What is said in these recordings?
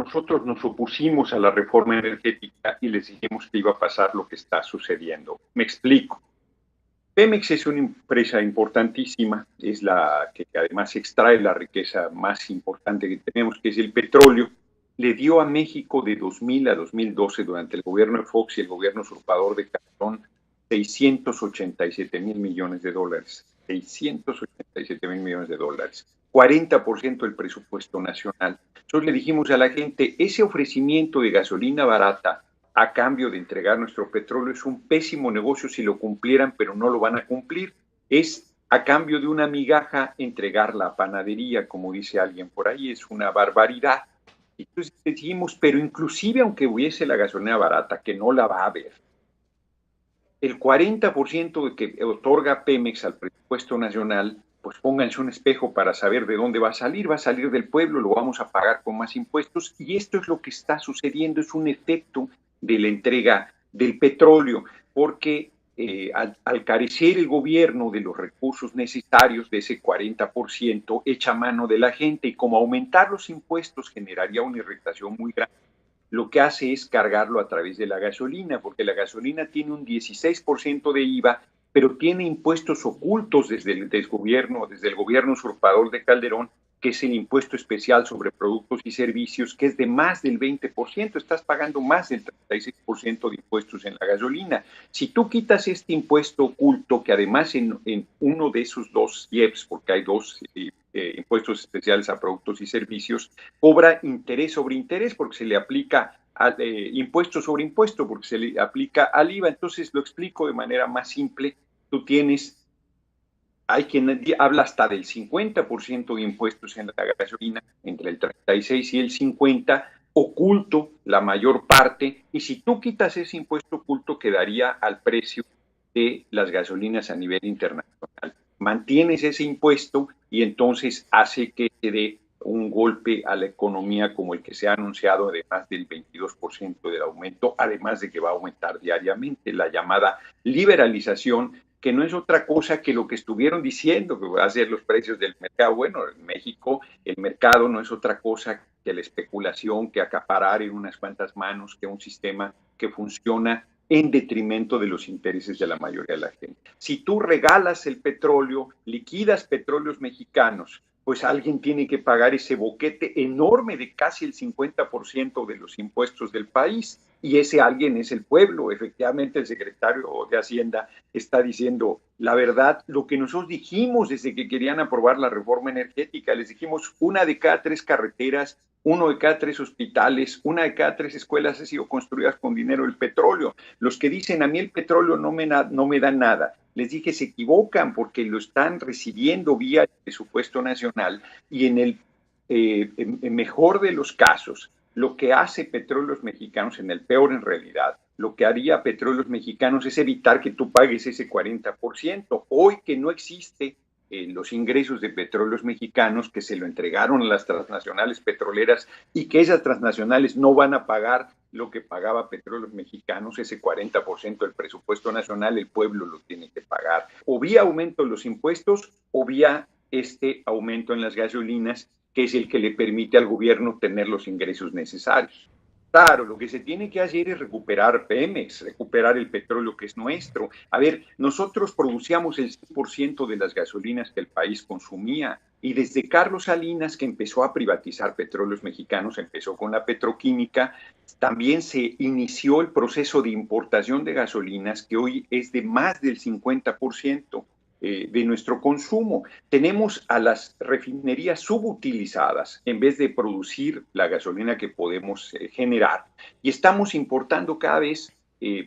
nosotros nos opusimos a la reforma energética y les dijimos que iba a pasar lo que está sucediendo. Me explico. Pemex es una empresa importantísima, es la que además extrae la riqueza más importante que tenemos, que es el petróleo. Le dio a México de 2000 a 2012, durante el gobierno de Fox y el gobierno usurpador de Calderón, 687 mil millones de dólares. 687 mil millones de dólares. 40% del presupuesto nacional. Entonces le dijimos a la gente, ese ofrecimiento de gasolina barata a cambio de entregar nuestro petróleo es un pésimo negocio si lo cumplieran, pero no lo van a cumplir. Es a cambio de una migaja entregar la panadería, como dice alguien por ahí, es una barbaridad. Entonces decimos, pero inclusive aunque hubiese la gasolina barata, que no la va a haber, el 40% de que otorga Pemex al presupuesto nacional, pues pónganse un espejo para saber de dónde va a salir del pueblo, lo vamos a pagar con más impuestos, y esto es lo que está sucediendo, es un efecto de la entrega del petróleo, porque al carecer el gobierno de los recursos necesarios de ese 40%, echa mano de la gente, y como aumentar los impuestos generaría una irritación muy grande, lo que hace es cargarlo a través de la gasolina, porque la gasolina tiene un 16% de IVA, pero tiene impuestos ocultos desde el gobierno usurpador de Calderón, que es el impuesto especial sobre productos y servicios, que es de más del 20%, estás pagando más del 36% de impuestos en la gasolina. Si tú quitas este impuesto oculto, que además en uno de esos dos IEPS, porque hay dos impuestos especiales a productos y servicios, cobra interés sobre interés porque se le aplica impuesto sobre impuesto porque se le aplica al IVA. Entonces lo explico de manera más simple. Tú tienes, hay quien habla hasta del 50% de impuestos en la gasolina, entre el 36 y el 50, oculto la mayor parte, y si tú quitas ese impuesto oculto quedaría al precio de las gasolinas a nivel internacional. Mantienes ese impuesto y entonces hace que se dé un golpe a la economía como el que se ha anunciado, además del 22% del aumento, además de que va a aumentar diariamente la llamada liberalización, que no es otra cosa que lo que estuvieron diciendo, que va a ser los precios del mercado. Bueno, en México el mercado no es otra cosa que la especulación, que acaparar en unas cuantas manos, que un sistema que funciona en detrimento de los intereses de la mayoría de la gente. Si tú regalas el petróleo, liquidas petróleos mexicanos, pues alguien tiene que pagar ese boquete enorme de casi el 50% de los impuestos del país, y ese alguien es el pueblo. Efectivamente, el secretario de Hacienda está diciendo la verdad, lo que nosotros dijimos desde que querían aprobar la reforma energética. Les dijimos, 1 de cada 3 carreteras, 1 de cada 3 hospitales, 1 de cada 3 escuelas han sido construidas con dinero del petróleo. Los que dicen, a mí el petróleo no me da nada, les dije, se equivocan porque lo están recibiendo vía el presupuesto nacional, y en el mejor de los casos, lo que hace Petróleos Mexicanos, en el peor en realidad, lo que haría Petróleos Mexicanos es evitar que tú pagues ese 40%. Hoy que no existe los ingresos de Petróleos Mexicanos, que se lo entregaron a las transnacionales petroleras, y que esas transnacionales no van a pagar lo que pagaba Petróleos Mexicanos, ese 40% del presupuesto nacional, el pueblo lo tiene que pagar, o vía aumento de los impuestos, o vía este aumento en las gasolinas, que es el que le permite al gobierno tener los ingresos necesarios. Claro, lo que se tiene que hacer es recuperar Pemex, recuperar el petróleo que es nuestro. A ver, nosotros producíamos el 100% de las gasolinas que el país consumía, y desde Carlos Salinas, que empezó a privatizar Petróleos Mexicanos, empezó con la petroquímica, también se inició el proceso de importación de gasolinas, que hoy es de más del 50% de nuestro consumo. Tenemos a las refinerías subutilizadas en vez de producir la gasolina que podemos generar, y estamos importando cada vez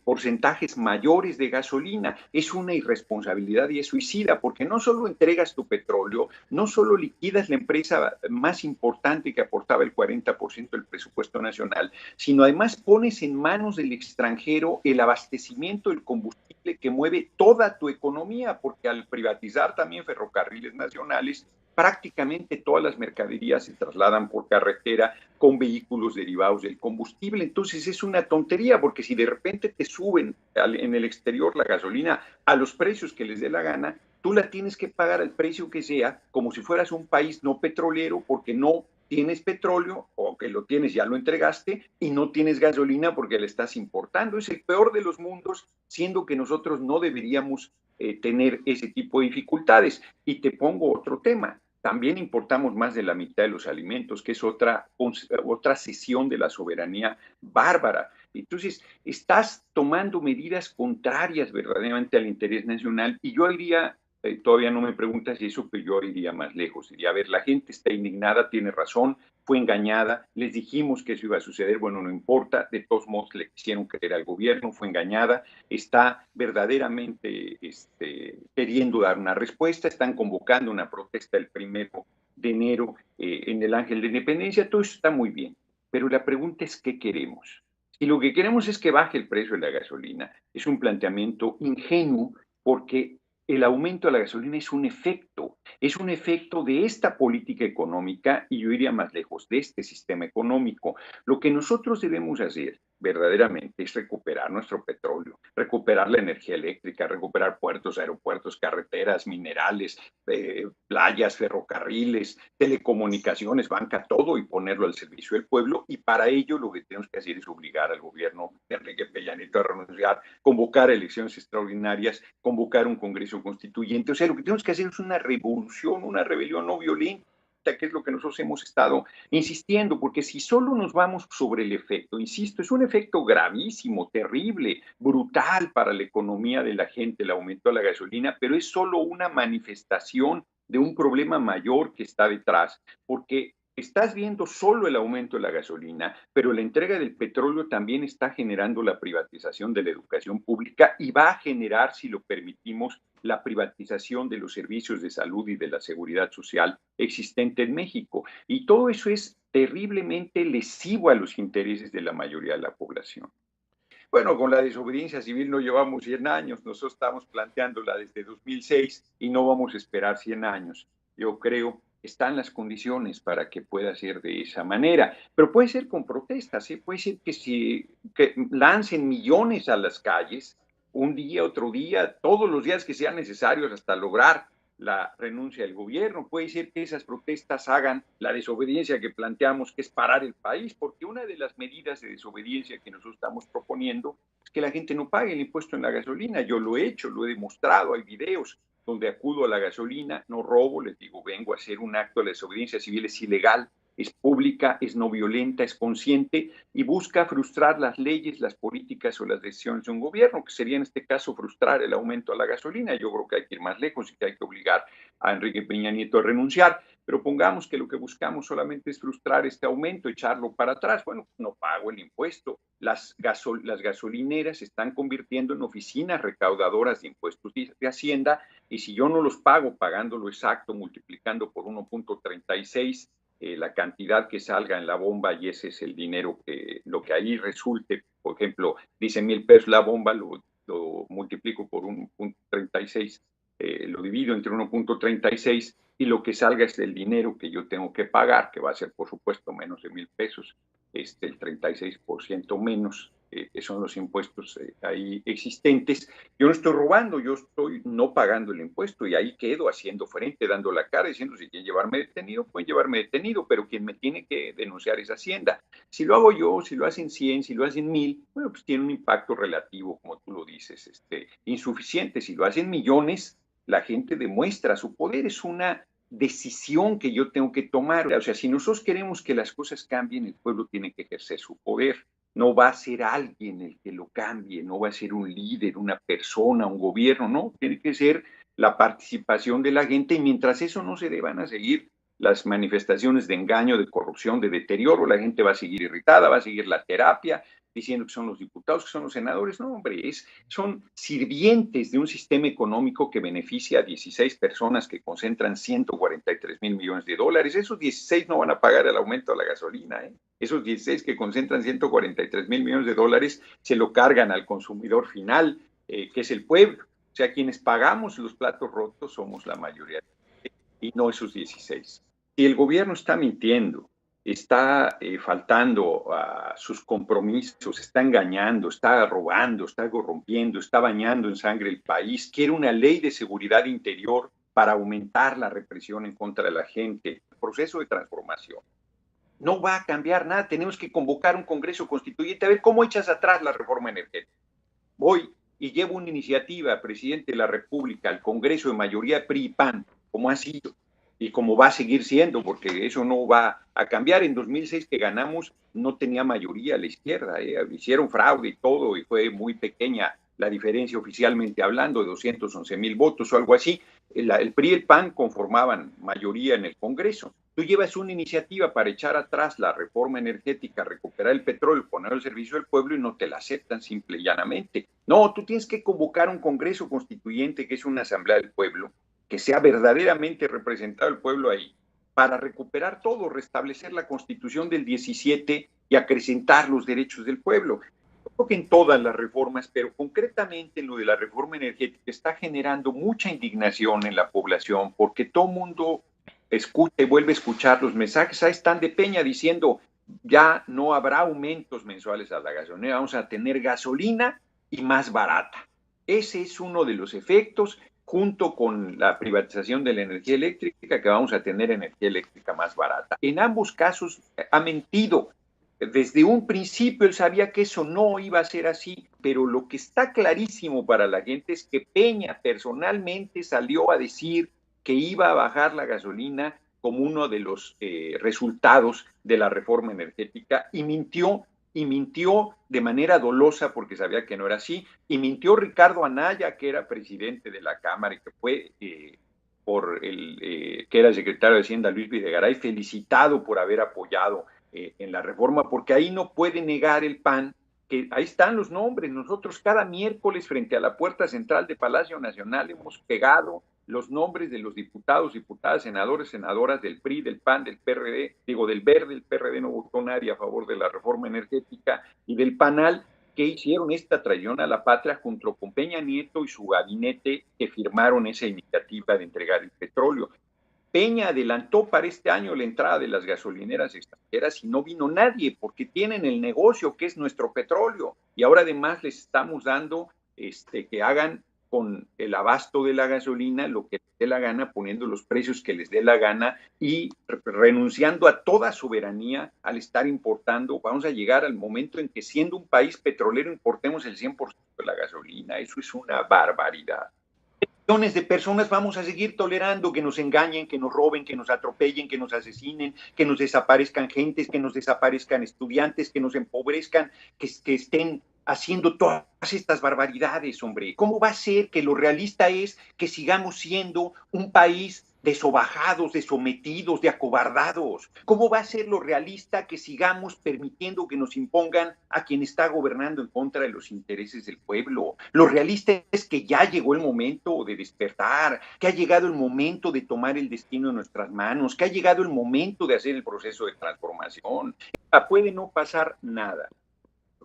porcentajes mayores de gasolina. Es una irresponsabilidad y es suicida, porque no solo entregas tu petróleo, no solo liquidas la empresa más importante que aportaba el 40% del presupuesto nacional, sino además pones en manos del extranjero el abastecimiento del combustible que mueve toda tu economía, porque al privatizar también ferrocarriles nacionales, prácticamente todas las mercaderías se trasladan por carretera con vehículos derivados del combustible. Entonces es una tontería, porque si de repente te suben en el exterior la gasolina a los precios que les dé la gana, tú la tienes que pagar al precio que sea, como si fueras un país no petrolero, porque no tienes petróleo o que lo tienes, ya lo entregaste y no tienes gasolina porque la estás importando. Es el peor de los mundos, siendo que nosotros no deberíamos tener ese tipo de dificultades. Y te pongo otro tema. También importamos más de la mitad de los alimentos, que es otra cesión de la soberanía bárbara. Entonces, estás tomando medidas contrarias verdaderamente al interés nacional y yo iría todavía no me preguntas eso, pero yo iría más lejos. Diría, a ver, la gente está indignada, tiene razón, fue engañada, les dijimos que eso iba a suceder, bueno, no importa, de todos modos le quisieron creer al gobierno, fue engañada, está verdaderamente queriendo dar una respuesta, están convocando una protesta el 1 de enero en el Ángel de Independencia, todo eso está muy bien, pero la pregunta es, ¿qué queremos? Si lo que queremos es que baje el precio de la gasolina, es un planteamiento ingenuo porque el aumento de la gasolina es un efecto de esta política económica y yo iría más lejos, de este sistema económico. Lo que nosotros debemos hacer verdaderamente es recuperar nuestro petróleo, recuperar la energía eléctrica, recuperar puertos, aeropuertos, carreteras, minerales, playas, ferrocarriles, telecomunicaciones, banca, todo y ponerlo al servicio del pueblo. Y para ello lo que tenemos que hacer es obligar al gobierno de Enrique Peña Nieto a renunciar, convocar elecciones extraordinarias, convocar un Congreso Constituyente. O sea, lo que tenemos que hacer es una revolución, una rebelión no violenta, que es lo que nosotros hemos estado insistiendo, porque si solo nos vamos sobre el efecto, insisto, es un efecto gravísimo, terrible, brutal para la economía de la gente, el aumento de la gasolina, pero es solo una manifestación de un problema mayor que está detrás, porque estás viendo solo el aumento de la gasolina, pero la entrega del petróleo también está generando la privatización de la educación pública y va a generar, si lo permitimos, la privatización de los servicios de salud y de la seguridad social existente en México. Y todo eso es terriblemente lesivo a los intereses de la mayoría de la población. Bueno, con la desobediencia civil no llevamos 100 años, nosotros estamos planteándola desde 2006 y no vamos a esperar 100 años. Yo creo que están las condiciones para que pueda ser de esa manera, pero puede ser con protestas, ¿eh? Puede ser que lancen millones a las calles, un día, otro día, todos los días que sean necesarios hasta lograr la renuncia del gobierno. Puede ser que esas protestas hagan la desobediencia que planteamos, que es parar el país, porque una de las medidas de desobediencia que nosotros estamos proponiendo es que la gente no pague el impuesto en la gasolina. Yo lo he hecho, lo he demostrado, hay videos donde acudo a la gasolina, no robo, les digo, vengo a hacer un acto de desobediencia civil, es ilegal, es pública, es no violenta, es consciente y busca frustrar las leyes, las políticas o las decisiones de un gobierno, que sería en este caso frustrar el aumento a la gasolina. Yo creo que hay que ir más lejos y que hay que obligar a Enrique Peña Nieto a renunciar, pero pongamos que lo que buscamos solamente es frustrar este aumento, echarlo para atrás. Bueno, no pago el impuesto. Las gasolineras se están convirtiendo en oficinas recaudadoras de impuestos de Hacienda y si yo no los pago pagándolo exacto, multiplicando por 1.36, la cantidad que salga en la bomba y ese es el dinero que lo que ahí resulte, por ejemplo, dice 1,000 pesos la bomba, lo multiplico por 1.36, lo divido entre 1.36 y lo que salga es el dinero que yo tengo que pagar, que va a ser por supuesto menos de 1,000 pesos, el 36% menos, que son los impuestos ahí existentes. Yo no estoy robando, yo estoy no pagando el impuesto y ahí quedo haciendo frente, dando la cara, diciendo si quieren llevarme detenido, pueden llevarme detenido, pero quien me tiene que denunciar es Hacienda. Si lo hago yo, si lo hacen 100, si lo hacen 1,000, bueno, pues tiene un impacto relativo, como tú lo dices, insuficiente. Si lo hacen millones, la gente demuestra su poder, es una decisión que yo tengo que tomar. O sea, si nosotros queremos que las cosas cambien, el pueblo tiene que ejercer su poder. No va a ser alguien el que lo cambie, no va a ser un líder, una persona, un gobierno, no, tiene que ser la participación de la gente y mientras eso no se dé, van a seguir las manifestaciones de engaño, de corrupción, de deterioro, la gente va a seguir irritada, va a seguir la terapia, diciendo que son los diputados, que son los senadores. No, hombre, son sirvientes de un sistema económico que beneficia a 16 personas que concentran 143,000 millones de dólares. Esos 16 no van a pagar el aumento de la gasolina, ¿eh? Esos 16 que concentran 143,000 millones de dólares se lo cargan al consumidor final, que es el pueblo. O sea, quienes pagamos los platos rotos somos la mayoría y no esos 16. Si el gobierno está mintiendo, está faltando a sus compromisos, está engañando, está robando, está corrompiendo, está bañando en sangre el país, quiere una ley de seguridad interior para aumentar la represión en contra de la gente, proceso de transformación. No va a cambiar nada, tenemos que convocar un Congreso Constituyente a ver cómo echas atrás la reforma energética. Voy y llevo una iniciativa, presidente de la República, al Congreso de mayoría PRI y PAN, como ha sido y como va a seguir siendo, porque eso no va a cambiar. En 2006 que ganamos no tenía mayoría la izquierda, hicieron fraude y todo, y fue muy pequeña la diferencia oficialmente hablando, de 211,000 votos o algo así. El PRI y el PAN conformaban mayoría en el Congreso. Tú llevas una iniciativa para echar atrás la reforma energética, recuperar el petróleo, ponerlo al servicio del pueblo y no te la aceptan simple y llanamente. No, tú tienes que convocar un Congreso Constituyente, que es una asamblea del pueblo, que sea verdaderamente representado el pueblo ahí, para recuperar todo, restablecer la Constitución del 17 y acrecentar los derechos del pueblo. Yo creo que en todas las reformas, pero concretamente en lo de la reforma energética, está generando mucha indignación en la población, porque todo mundo escucha y vuelve a escuchar los mensajes. Ahí están de Peña diciendo, ya no habrá aumentos mensuales a la gasolina, vamos a tener gasolina y más barata. Ese es uno de los efectos, junto con la privatización de la energía eléctrica, que vamos a tener energía eléctrica más barata. En ambos casos ha mentido. Desde un principio él sabía que eso no iba a ser así, pero lo que está clarísimo para la gente es que Peña personalmente salió a decir que iba a bajar la gasolina como uno de los resultados de la reforma energética y mintió de manera dolosa porque sabía que no era así, y mintió Ricardo Anaya, que era presidente de la Cámara y que fue que era secretario de Hacienda Luis Videgaray, felicitado por haber apoyado en la reforma, porque ahí no puede negar el PAN, que ahí están los nombres. Nosotros cada miércoles frente a la puerta central de Palacio Nacional hemos pegado los nombres de los diputados, diputadas, senadores, senadoras del PRI, del PAN, del PRD, digo del Verde, el PRD no votó nadie a favor de la reforma energética, y del PANAL, que hicieron esta traición a la patria junto con Peña Nieto y su gabinete, que firmaron esa iniciativa de entregar el petróleo. Peña adelantó para este año la entrada de las gasolineras extranjeras y no vino nadie porque tienen el negocio que es nuestro petróleo, y ahora además les estamos dando que hagan con el abasto de la gasolina lo que les dé la gana, poniendo los precios que les dé la gana y renunciando a toda soberanía al estar importando. Vamos a llegar al momento en que, siendo un país petrolero, importemos el 100% de la gasolina. Eso es una barbaridad. Millones de personas vamos a seguir tolerando que nos engañen, que nos roben, que nos atropellen, que nos asesinen, que nos desaparezcan gentes, que nos desaparezcan estudiantes, que nos empobrezcan, que estén haciendo todas estas barbaridades, hombre. ¿Cómo va a ser que lo realista es que sigamos siendo un país de sobajados, de sometidos, de acobardados? ¿Cómo va a ser lo realista que sigamos permitiendo que nos impongan a quien está gobernando en contra de los intereses del pueblo? Lo realista es que ya llegó el momento de despertar, que ha llegado el momento de tomar el destino en nuestras manos, que ha llegado el momento de hacer el proceso de transformación. Puede no pasar nada.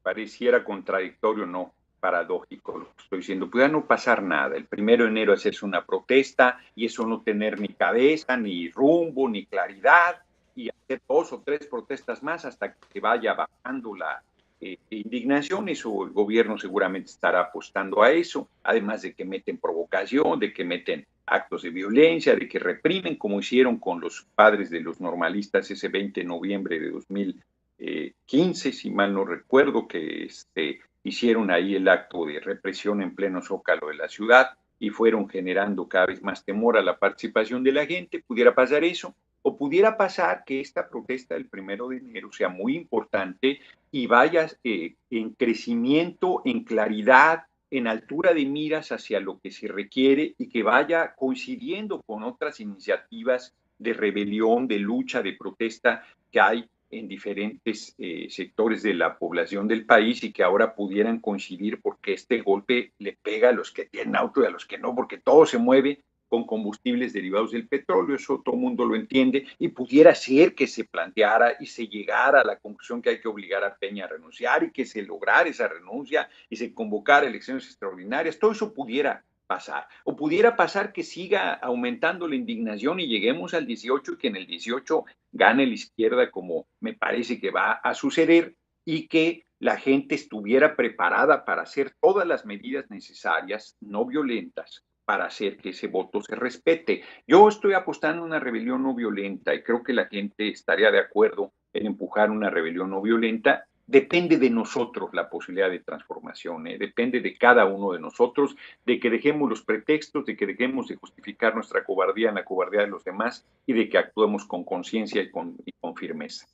Pareciera contradictorio, no, paradójico lo que estoy diciendo. Puede no pasar nada. El 1 de enero hacerse una protesta y eso no tener ni cabeza, ni rumbo, ni claridad, y hacer 2 o 3 protestas más hasta que vaya bajando la indignación. Eso el gobierno seguramente estará apostando a eso, además de que meten provocación, de que meten actos de violencia, de que reprimen, como hicieron con los padres de los normalistas ese 20 de noviembre de 2015, si mal no recuerdo, que hicieron ahí el acto de represión en pleno zócalo de la ciudad y fueron generando cada vez más temor a la participación de la gente. Pudiera pasar eso, o pudiera pasar que esta protesta del 1 de enero sea muy importante y vaya en crecimiento, en claridad, en altura de miras hacia lo que se requiere, y que vaya coincidiendo con otras iniciativas de rebelión, de lucha, de protesta que hay en diferentes sectores de la población del país, y que ahora pudieran coincidir, porque este golpe le pega a los que tienen auto y a los que no, porque todo se mueve con combustibles derivados del petróleo. Eso todo el mundo lo entiende, y pudiera ser que se planteara y se llegara a la conclusión que hay que obligar a Peña a renunciar, y que se lograra esa renuncia y se convocara elecciones extraordinarias. Todo eso pudiera pasar, o pudiera pasar que siga aumentando la indignación y lleguemos al 18 y que en el 18 gane la izquierda, como me parece que va a suceder, y que la gente estuviera preparada para hacer todas las medidas necesarias, no violentas, para hacer que ese voto se respete. Yo estoy apostando a una rebelión no violenta y creo que la gente estaría de acuerdo en empujar una rebelión no violenta. Depende de nosotros la posibilidad de transformación, depende de cada uno de nosotros, de que dejemos los pretextos, de que dejemos de justificar nuestra cobardía en la cobardía de los demás y de que actuemos con conciencia y con firmeza.